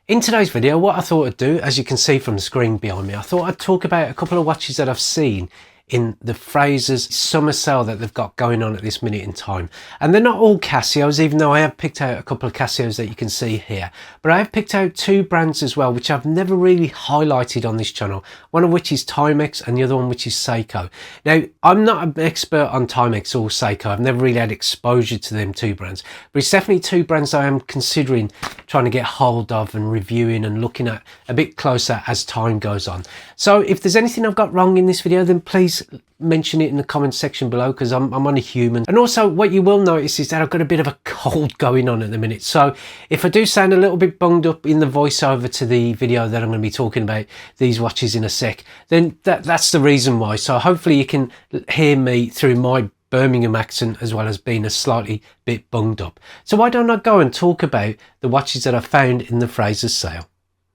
In today's video, what I thought I'd do, as you can see from the screen behind me, I thought I'd talk about a couple of watches that I've seen in the Frasers summer sale that they've got going on at this minute in time. And they're not all Casios, even though I have picked out a couple of Casios that you can see here. But I have picked out two brands as well, which I've never really highlighted on this channel. One of which is Timex and the other one which is Seiko. Now, I'm not an expert on Timex or Seiko. I've never really had exposure to them two brands. But it's definitely two brands I am considering trying to get hold of and reviewing and looking at a bit closer as time goes on. So if there's anything I've got wrong in this video, then please mention it in the comment section below, because I'm only human. And also what you will notice is that I've got a bit of a cold going on at the minute, so if I do sound a little bit bunged up in the voiceover to the video that I'm going to be talking about these watches in a sec, then that's the reason why. So hopefully you can hear me through my Birmingham accent as well as being a slightly bit bunged up. So why don't I go and talk about the watches that I found in the Frasers sale.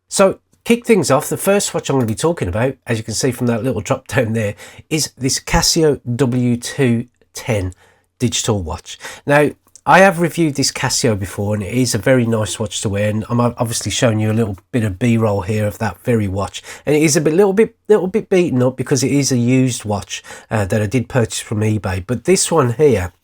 So kick things off, the first watch I'm going to be talking about, as you can see from that little drop down there, is this Casio W210 digital watch. Now, I have reviewed this Casio before, and it is a very nice watch to wear, and I'm obviously showing you a little bit of B-roll here of that very watch, and it is a little bit beaten up because it is a used watch that I did purchase from eBay. But this one here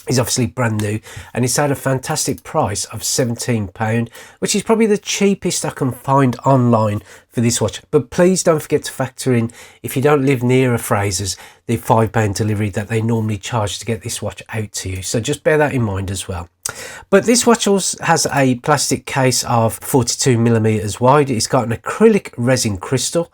is obviously brand new, and it's at a fantastic price of £17, which is probably the cheapest I can find online for this watch. But please don't forget to factor in, if you don't live near a Frasers, the £5 delivery that they normally charge to get this watch out to you. So just bear that in mind as well. But this watch also has a plastic case of 42mm wide. It's got an acrylic resin crystal,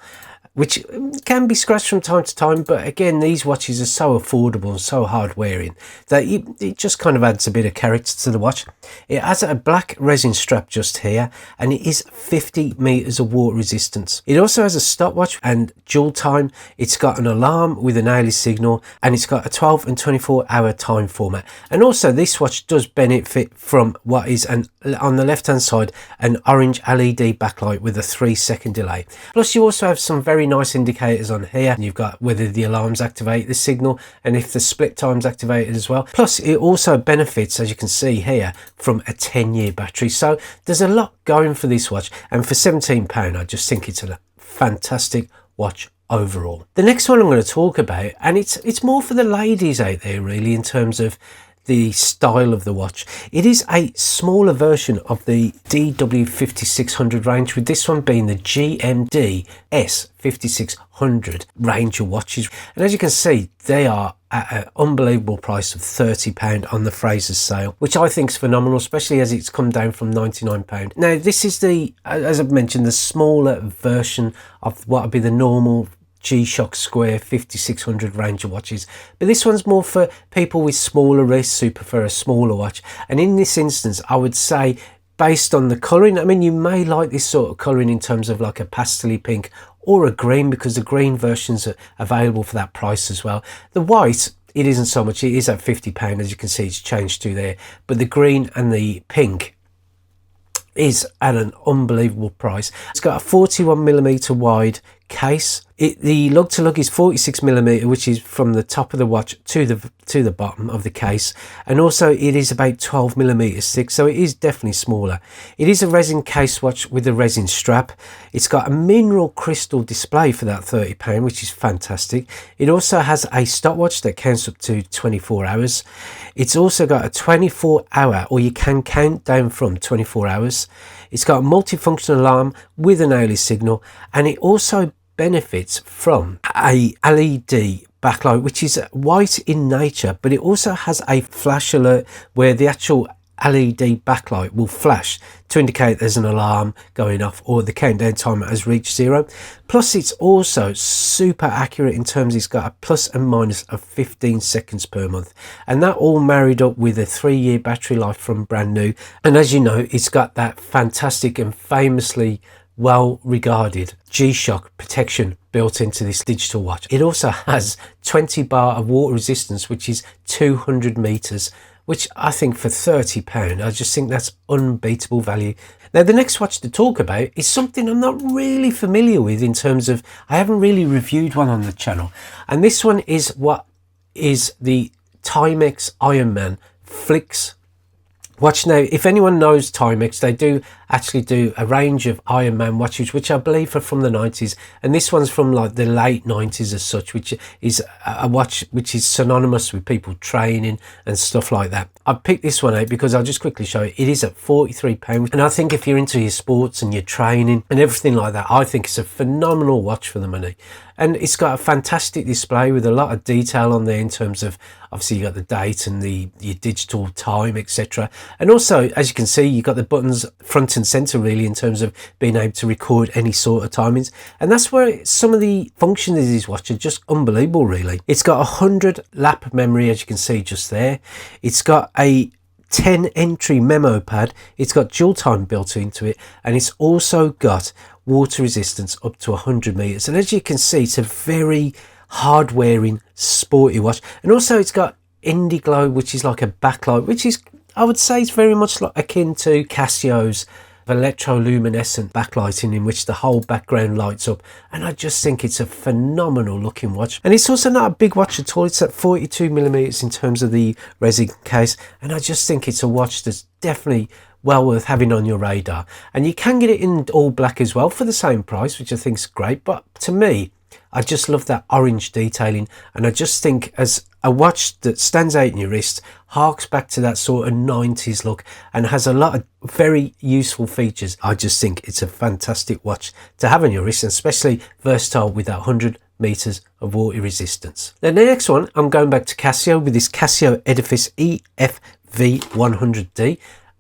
which can be scratched from time to time, but again, these watches are so affordable and so hard wearing that it just kind of adds a bit of character to the watch. It has a black resin strap just here, and it is 50 meters of water resistance. It also has a stopwatch and dual time. It's got an alarm with an hourly signal, and it's got a 12 and 24 hour time format. And also this watch does benefit from what is on the left hand side, an orange LED backlight with a 3-second delay. Plus you also have some very nice indicators on here. You've got whether the alarms activate the signal and if the split time's activated as well. Plus it also benefits, as you can see here, from a 10-year battery. So there's a lot going for this watch, and for £17 I just think it's a fantastic watch overall. The next one I'm going to talk about, and it's more for the ladies out there really in terms of the style of the watch. It is a smaller version of the DW5600 range, with this one being the GMD S5600 range of watches. And as you can see, they are at an unbelievable price of £30 on the Frasers sale, which I think is phenomenal, especially as it's come down from £99. Now this is the, as I've mentioned, the smaller version of what would be the normal G-Shock Square 5600 range of watches, but this one's more for people with smaller wrists who prefer a smaller watch. And in this instance I would say, based on the colouring, I mean, you may like this sort of colouring in terms of like a pastel pink or a green, because the green versions are available for that price as well. The white, it isn't so much, it is at £50, as you can see it's changed to there, but the green and the pink is at an unbelievable price. It's got a 41mm wide case. The lug to lug is 46mm, which is from the top of the watch to the bottom of the case, and also it is about 12mm thick, so it is definitely smaller. It is a resin case watch with a resin strap. It's got a mineral crystal display for that £30, which is fantastic. It also has a stopwatch that counts up to 24 hours. It's also got a 24-hour, or you can count down from 24 hours. It's got a multifunction alarm with an hourly signal, and it also benefits from a LED backlight, which is white in nature, but it also has a flash alert where the actual LED backlight will flash to indicate there's an alarm going off or the countdown timer has reached 0. Plus it's also super accurate in terms it's got a plus and minus of 15 seconds per month, and that all married up with a 3-year battery life from brand new. And as you know, it's got that fantastic and famously well regarded G-Shock protection built into this digital watch. It also has 20 bar of water resistance, which is 200 meters, which I think for £30, I just think that's unbeatable value. Now the next watch to talk about is something I'm not really familiar with in terms of, I haven't really reviewed one on the channel, and this one is what is the Timex Iron Man Flix watch. Now, if anyone knows Timex, they do actually do a range of Ironman watches, which I believe are from the 90s, and this one's from like the late 90s as such, which is a watch which is synonymous with people training and stuff like that. I picked this one out because I'll just quickly show you. It is at £43, and I think if you're into your sports and your training and everything like that, I think it's a phenomenal watch for the money. And it's got a fantastic display with a lot of detail on there in terms of, obviously you got the date and your digital time, etc. And also, as you can see, you've got the buttons front and center really in terms of being able to record any sort of timings. And that's where some of the functions of this watch are just unbelievable really. It's got 100 lap memory, as you can see just there. It's got a 10 entry memo pad. It's got dual time built into it, and it's also got water resistance up to 100 meters. And as you can see, it's a very hard wearing sporty watch. And also it's got Indiglow, which is like a backlight, which is, I would say, it's very much like akin to Casios electroluminescent backlighting, in which the whole background lights up. And I just think it's a phenomenal looking watch. And it's also not a big watch at all. It's at 42mm in terms of the resin case, and I just think it's a watch that's definitely well worth having on your radar. And you can get it in all black as well for the same price, which I think is great. But to me, I just love that orange detailing, and I just think as a watch that stands out in your wrist, harks back to that sort of 90s look and has a lot of very useful features. I just think it's a fantastic watch to have on your wrist, and especially versatile with that 100 meters of water resistance. Then the next one, I'm going back to Casio with this Casio EFV100D.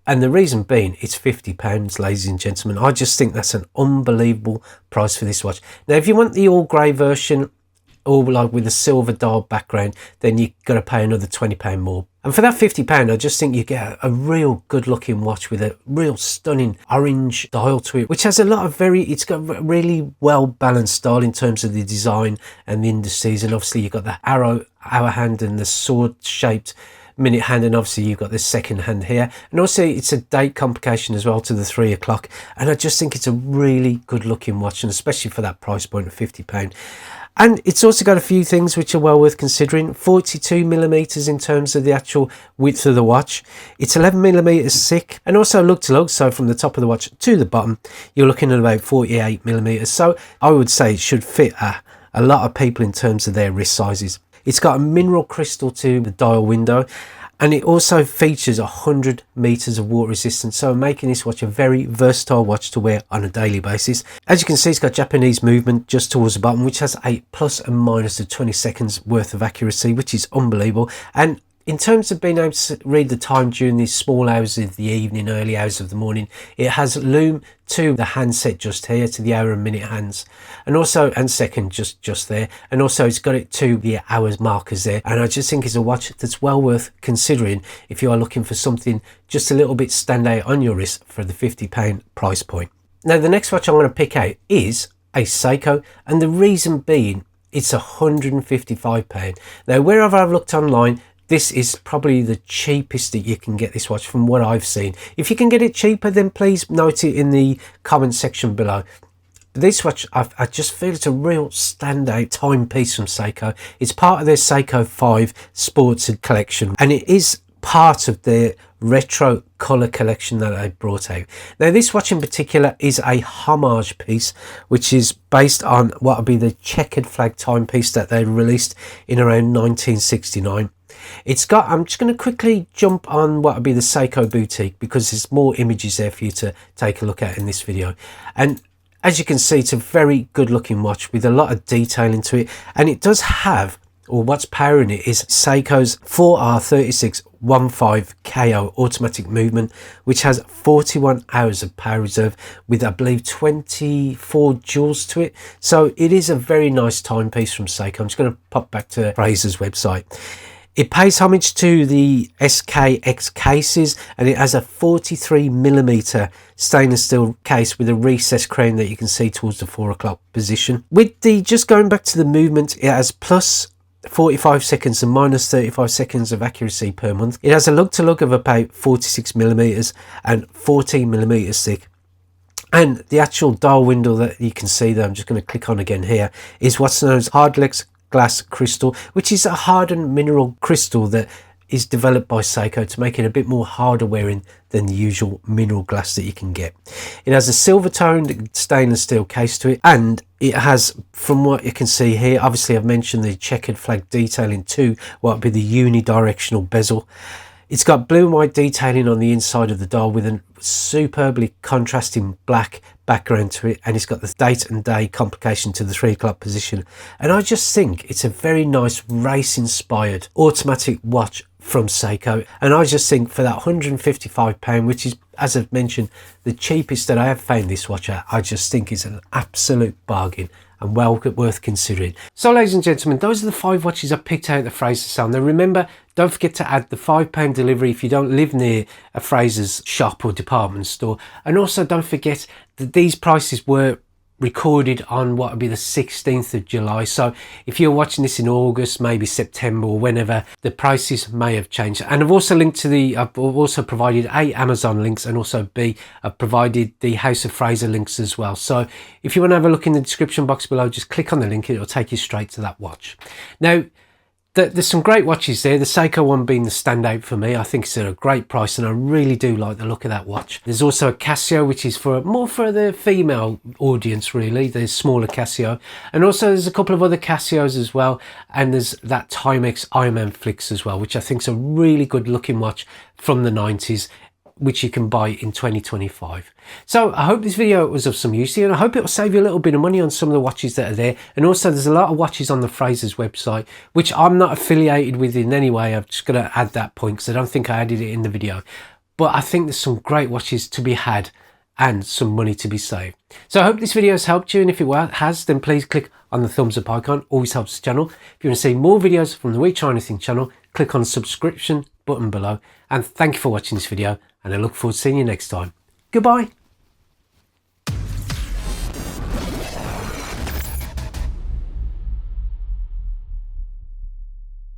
And the reason being, it's £50, ladies and gentlemen. I just think that's an unbelievable price for this watch. Now, if you want the all grey version, or like with a silver dial background, then you've got to pay another £20 more. And for that £50, I just think you get a real good looking watch with a real stunning orange dial to it, which has a lot of it's got a really well balanced style in terms of the design and the indices. And obviously you've got the hour hand and the sword shaped minute hand, and obviously you've got the second hand here, and also it's a date complication as well to the 3 o'clock. And I just think it's a really good looking watch, and especially for that price point of £50. And it's also got a few things which are well worth considering. 42mm in terms of the actual width of the watch. It's 11mm thick, and also look to look, so from the top of the watch to the bottom, you're looking at about 48mm. So I would say it should fit a lot of people in terms of their wrist sizes. It's got a mineral crystal to the dial window, and it also features 100 meters of water resistance, so making this watch a very versatile watch to wear on a daily basis. As you can see, it's got Japanese movement just towards the bottom, which has a plus and minus of 20 seconds worth of accuracy, which is unbelievable. And in terms of being able to read the time during these small hours of the evening, early hours of the morning, it has loom to the handset just here, to the hour and minute hands, and also and second just there, and also it's got it to the hours markers there. And I just think it's a watch that's well worth considering if you are looking for something just a little bit stand out on your wrist for the £50 price point. Now the next watch I'm going to pick out is a Seiko, and the reason being, it's £155. Now wherever I've looked online, this is probably the cheapest that you can get this watch from what I've seen. If you can get it cheaper, then please note it in the comment section below. But this watch, I just feel it's a real standout timepiece from Seiko. It's part of their Seiko 5 Sports collection, and it is part of their retro colour collection that they brought out. Now this watch in particular is a homage piece, which is based on what would be the checkered flag timepiece that they released in around 1969. It's got, I'm just going to quickly jump on what would be the Seiko boutique, because there's more images there for you to take a look at in this video. And as you can see, it's a very good looking watch with a lot of detail into it, and it does have, or what's powering it is Seiko's 4R3615KO automatic movement, which has 41 hours of power reserve with, I believe, 24 joules to it. So it is a very nice timepiece from Seiko. I'm just going to pop back to Fraser's website. It pays homage to the SKX cases, and it has a 43mm stainless steel case with a recessed crown that you can see towards the 4 o'clock position. With the, just going back to the movement, it has plus 45 seconds and minus 35 seconds of accuracy per month. It has a lug to lug of about 46mm and 14mm thick. And the actual dial window that you can see there, I'm just going to click on again here, is what's known as hardlex glass crystal, which is a hardened mineral crystal that is developed by Seiko to make it a bit more harder wearing than the usual mineral glass that you can get. It has a silver toned stainless steel case to it, and it has, from what you can see here, obviously I've mentioned the checkered flag detailing to what would be the unidirectional bezel. It's got blue and white detailing on the inside of the dial with a superbly contrasting black background to it, and it's got the date and day complication to the 3 o'clock position. And I just think it's a very nice race inspired automatic watch from Seiko, and I just think for that £155, which is, as I've mentioned, the cheapest that I have found this watch at, I just think it's an absolute bargain and well worth considering. So ladies and gentlemen, those are the 5 watches I picked out at the Fraser sale. Now remember, don't forget to add the £5 delivery if you don't live near a Fraser's shop or department store. And also don't forget that these prices were recorded on what would be the 16th of July. So if you're watching this in August, maybe September or whenever, the prices may have changed. And I've also linked to I've also provided A, Amazon links, and also B, I've provided the House of Fraser links as well. So if you want to have a look in the description box below, just click on the link, it'll take you straight to that watch. Now, there's some great watches there, the Seiko one being the standout for me. I think it's at a great price and I really do like the look of that watch. There's also a Casio, which is more for the female audience really, the smaller Casio. And also there's a couple of other Casios as well, and there's that Timex Iron Man Flix as well, which I think is a really good looking watch from the 90s, which you can buy in 2025. So I hope this video was of some use to you, and I hope it will save you a little bit of money on some of the watches that are there. And also there's a lot of watches on the Frasers website, which I'm not affiliated with in any way. I'm just going to add that point because I don't think I added it in the video. But I think there's some great watches to be had and some money to be saved. So I hope this video has helped you, and if it has, then please click on the thumbs up icon, always helps the channel. If you want to see more videos from the We Try Anything channel, click on the subscription button below. And thank you for watching this video, and I look forward to seeing you next time. Goodbye.